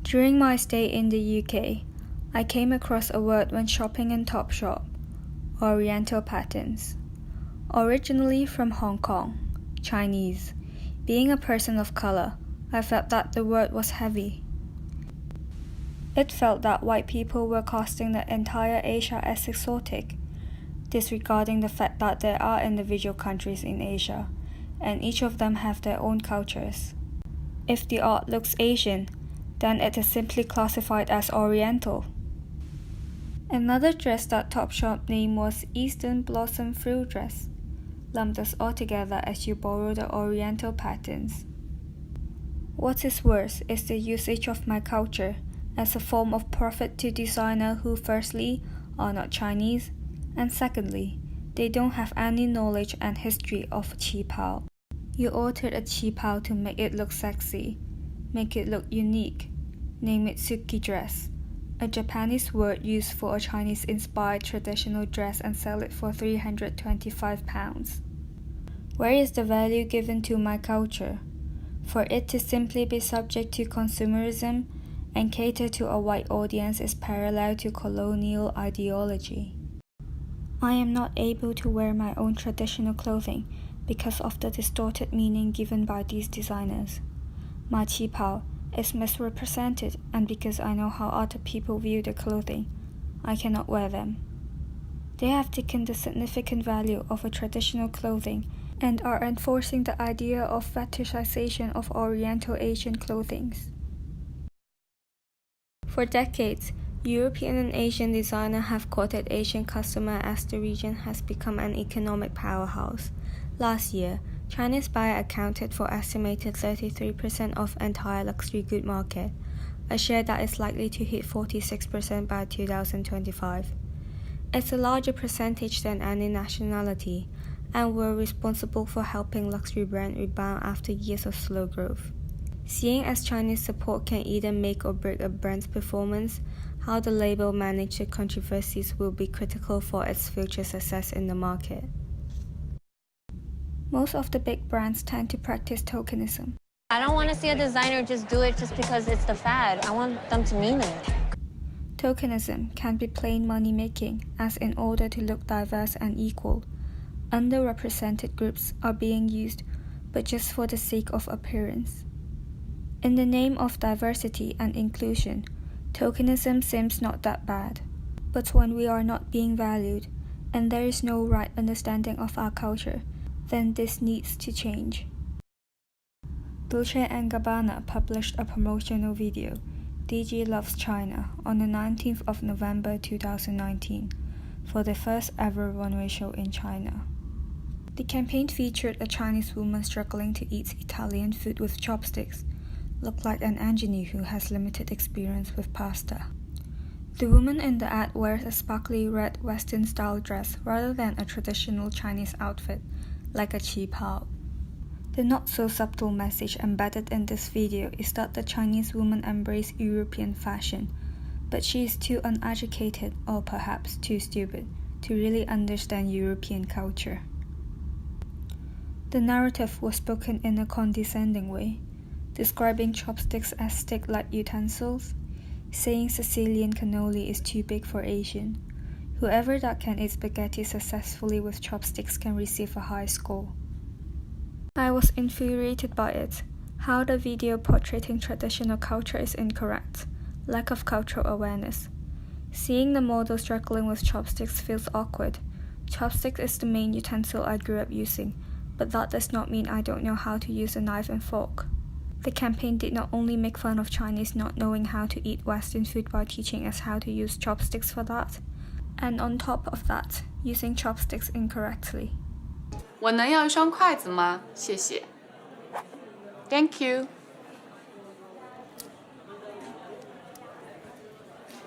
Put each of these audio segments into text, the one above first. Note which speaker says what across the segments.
Speaker 1: During my stay in the UK, I came across a word when shopping in Topshop: Oriental patterns. Originally from Hong Kong, Chinese, being a person of color, I felt that the word was heavy. It felt that white people were casting the entire Asia as exotic, disregarding the fact that there are individual countries in Asia, and each of them have their own cultures. If the art looks Asian, then it is simply classified as Oriental. Another dress that Topshop named was Eastern Blossom Frill Dress, lumped us all together as you borrow the Oriental patterns. What is worse is the usage of my culture as a form of profit to designers who firstly are not Chinese, and secondly, they don't have any knowledge and history of qipao. You altered a qipao to make it look sexy, make it look unique, name it Suki dress, a Japanese word used for a Chinese-inspired traditional dress, and sell it for £325. Where is the value given to my culture? For it to simply be subject to consumerism and cater to a white audience is parallel to colonial ideology. I am not able to wear my own traditional clothing because of the distorted meaning given by these designers. My qipao is misrepresented, and because I know how other people view the clothing, I cannot wear them. They have taken the significant value of a traditional clothing and are enforcing the idea of fetishization of Oriental Asian clothing. For decades, European and Asian designers have quoted Asian customers as the region has become an economic powerhouse. Last year, Chinese buyers accounted for estimated 33% of entire luxury good market, a share that is likely to hit 46% by 2025. It's a larger percentage than any nationality, and were responsible for helping luxury brands rebound after years of slow growth. Seeing as Chinese support can either make or break a brand's performance, how the label manages the controversies will be critical for its future success in the market. Most of the big brands tend to practice tokenism.
Speaker 2: I don't want to see a designer just do it just because it's the fad. I want them to mean it.
Speaker 1: Tokenism can be plain money-making, as in order to look diverse and equal, underrepresented groups are being used, but just for the sake of appearance. In the name of diversity and inclusion, tokenism seems not that bad. But when we are not being valued, and there is no right understanding of our culture, then this needs to change. Dolce & Gabbana published a promotional video, DG Loves China, on the 19th of November 2019, for the first ever runway show in China. The campaign featured a Chinese woman struggling to eat Italian food with chopsticks, looked like an engineer who has limited experience with pasta. The woman in the ad wears a sparkly red Western-style dress rather than a traditional Chinese outfit, like a qipao. The not-so-subtle message embedded in this video is that the Chinese woman embraced European fashion, but she is too uneducated, or perhaps too stupid, to really understand European culture. The narrative was spoken in a condescending way, describing chopsticks as stick-like utensils, saying Sicilian cannoli is too big for Asian. Whoever that can eat spaghetti successfully with chopsticks can receive a high score. I was infuriated by it, how the video portraying traditional culture is incorrect, lack of cultural awareness. Seeing the model struggling with chopsticks feels awkward. Chopsticks is the main utensil I grew up using, but that does not mean I don't know how to use a knife and fork. The campaign did not only make fun of Chinese not knowing how to eat Western food by teaching us how to use chopsticks for that, and on top of that, using chopsticks incorrectly.
Speaker 3: 我能要一双筷子吗？谢谢。Thank you.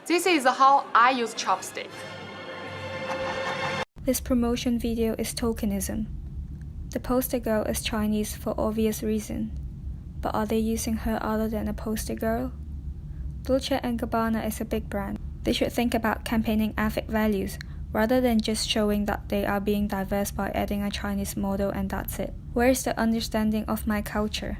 Speaker 3: This is how I use chopstick.
Speaker 1: This promotion video is tokenism. The poster girl is Chinese for obvious reason, but are they using her other than a poster girl? Dolce & Gabbana is a big brand. They should think about campaigning ethnic values, rather than just showing that they are being diverse by adding a Chinese model and that's it. Where is the understanding of my culture?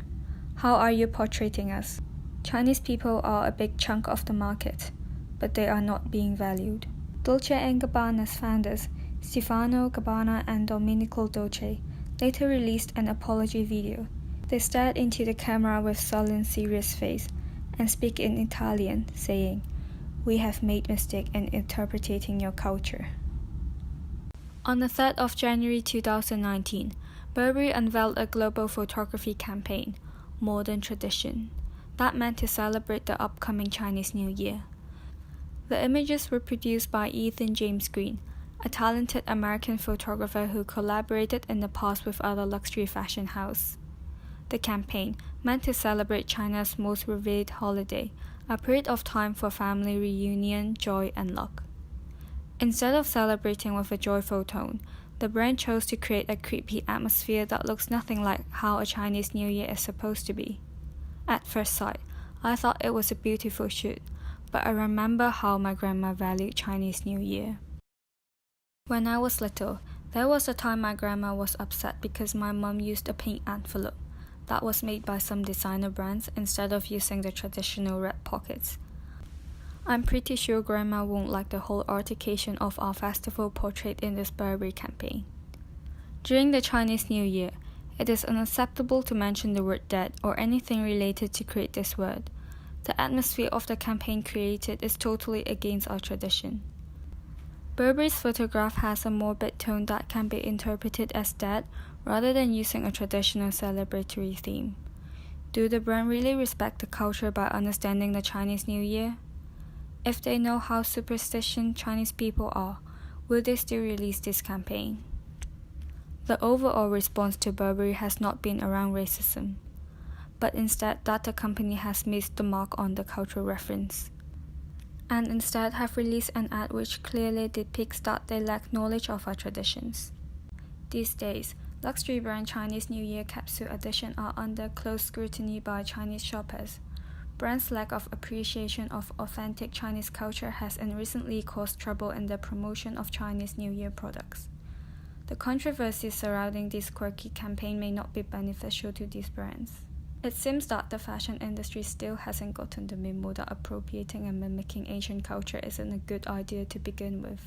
Speaker 1: How are you portraying us? Chinese people are a big chunk of the market, but they are not being valued. Dolce & Gabbana's founders, Stefano Gabbana and Domenico Dolce, later released an apology video. They stared into the camera with sullen, serious face and speak in Italian, saying, "We have made mistake in interpreting your culture." On the 3rd of January 2019, Burberry unveiled a global photography campaign, Modern Tradition, that meant to celebrate the upcoming Chinese New Year. The images were produced by Ethan James Green, a talented American photographer who collaborated in the past with other luxury fashion houses. The campaign meant to celebrate China's most revered holiday, a period of time for family reunion, joy, and luck. Instead of celebrating with a joyful tone, the brand chose to create a creepy atmosphere that looks nothing like how a Chinese New Year is supposed to be. At first sight, I thought it was a beautiful shoot, but I remember how my grandma valued Chinese New Year. When I was little, there was a time my grandma was upset because my mom used a pink envelope that was made by some designer brands instead of using the traditional red pockets. I'm pretty sure Grandma won't like the whole altercation of our festival portrayed in this Burberry campaign. During the Chinese New Year, it is unacceptable to mention the word dead or anything related to create this word. The atmosphere of the campaign created is totally against our tradition. Burberry's photograph has a morbid tone that can be interpreted as dead rather than using a traditional celebratory theme. Do the brand really respect the culture by understanding the Chinese New Year? If they know how superstitious Chinese people are, will they still release this campaign? The overall response to Burberry has not been around racism, but instead that the company has missed the mark on the cultural reference, and instead have released an ad which clearly depicts that they lack knowledge of our traditions. These days, luxury brand Chinese New Year capsule editions are under close scrutiny by Chinese shoppers. Brands' lack of appreciation of authentic Chinese culture has recently caused trouble in the promotion of Chinese New Year products. The controversy surrounding this quirky campaign may not be beneficial to these brands. It seems that the fashion industry still hasn't gotten the memo that appropriating and mimicking Asian culture isn't a good idea to begin with.